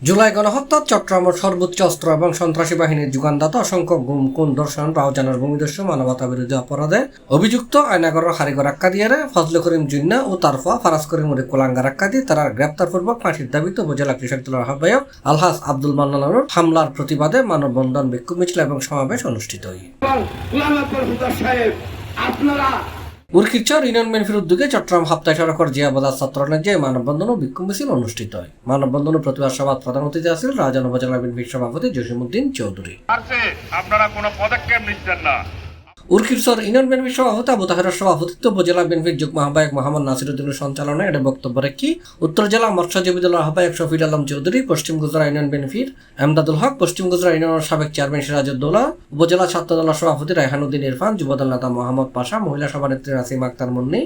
জুলাই গণহত্যা চট্টগ্রামের সর্বোচ্চ অস্ত্র এবং সন্ত্রাসী বাহিনীর যোগানদাতা অসংখ্য গুম খুন ধর্ষণ রাউজানের ভূমিদস্যু মানবতা বিরোধী অপরাধে অভিযুক্ত আয়নাগরের হারিগর আক্কাদিয়ারে ফজলে করিম জুন্না ও তারফা ফারাজ করিম কুলাঙ্গার আক্কাদি তারা গ্রেপ্তারপূর্বক ফাঁসির দাবিতে উপজেলা কৃষক দলের আহ্বায়ক আলহাজ আব্দুল মান্নানুর হামলার প্রতিবাদে মানববন্ধন বিক্ষোভ মিছিল এবং সমাবেশ অনুষ্ঠিত হয়। উরকিরচর ইউনিয়ন বিএনপির উদ্যোগে চট্টগ্রাম হাপ্তায় সড়কের জিয়াবাজার ছাত্রনেতা মানববন্ধন ও বিক্ষোভ মিছিল অনুষ্ঠিত হয়। মানববন্ধন ও প্রতিবাদ সভায় প্রধান অতিথি আছেন রাউজান উপজেলা বিএনপির সভাপতি জসিমউদ্দিন চৌধুরী। আপনারা কোনো পদক্ষেপ নিচ্ছেন না। উরকিরচর ইউনিয়ন বিএনপির সভাপতি আবু তাহেরের সভাপতিত্বে উপজেলা বিএনপির যুগ্ম আহ্বায়ক মোহাম্মদ নাসিরউদ্দিনের সঞ্চালনায় এটা বক্তব্য রেখে উত্তর জেলা মৎস্যজীবী দলের আহ্বায়ক শফিল আলম চৌধুরী, পশ্চিম গুজরা ইউনিয়ন বিএনপির এমদাদুল হক, পশ্চিম গুজরা ইউনিয়নের সাবেক চেয়ারম্যান সিরাজউদ্দৌলা, উপজেলা ছাত্র দলের সভাপতি রায়হানুদ্দিন ইরফান, যুবদল নেতা মোহাম্মদ পাশা, মহিলা সভানেত্রী নাসিমা আক্তার মুন্নি,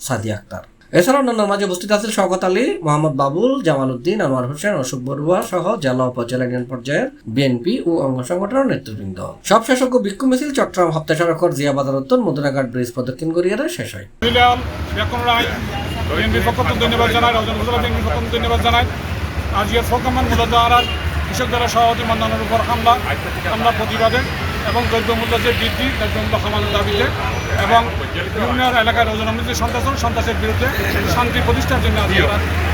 সাদিয়া আক্তার। এছাড়াও অন্যান্য মাঝে উপস্থিত আছেন শওকত আলী, মোহাম্মদ বাবুল, জামাল উদ্দিন, আনোয়ার হোসেন, অশোক বড়ুয়া সহ জেলা উপজেলা ইউনিয়ন পর্যায়ের বিএনপি ও অঙ্গ সংগঠনের নেতৃবৃন্দ। সব শেষজ্ঞ বিক্ষোভ মিছিল চট্টগ্রাম হাপ্তা সড়কের জিয়াবাজার উত্তর মদিনাঘাট ব্রিজ প্রদক্ষিণ করিয়ে শেষ হয়। আজকের প্রোগ্রাম মূলত কৃষক দলের সভাপতি মান্নানের উপর হামলা প্রতিবাদে এবং দ্রব্যমূল্য যে বৃদ্ধি দ্রব্যমূল্য কমানোর দাবিতে এবং বিভিন্ন এলাকায় রৌজনমূল্যের সন্ত্রাসের বিরুদ্ধে শান্তি প্রতিষ্ঠার জন্য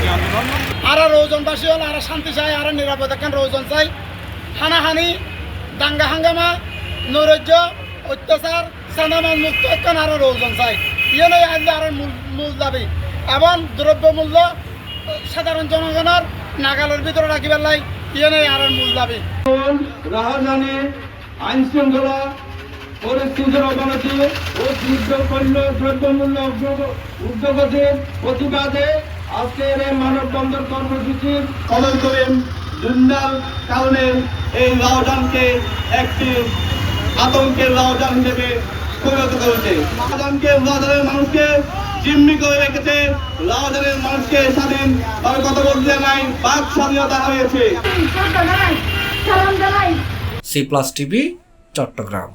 এই আন্দোলন। আর রৌজনবাসী হল আর শান্তি চাই, আর নিরাপদ এখন রৌজন চাই। হানাহানি দাঙ্গা হাঙ্গামা নৈরাজ্য অত্যাচার সানামান মুক্ত এখন আরো রৌজন চাই। ইয়ে নয় আজ আর মূল দাবি এবং দ্রব্যমূল্য সাধারণ জনগণের নাগালের ভিতরে রাখিবার লাই ইয়ে নয় আর মূল দাবি। রাজধানী আইন শৃঙ্খলা পরিস্থিতির অবনতি ও দ্রব্যমূল্য উদ্যোগতির প্রতিবাদে আজকের এই মানববন্ধন কর্মসূচির পালন করেন। দুর্নার কারণে এই রাউজানকে একটি আতঙ্কের রাউজান হিসেবে পরিণত করেছে। রাউজানের মানুষকে জিম্মি করে রেখেছে, রাউজানের মানুষকে স্বাধীনভাবে কথা বলতে নাই, বাক স্বাধীনতা হয়েছে। C plus TV, Chittagong.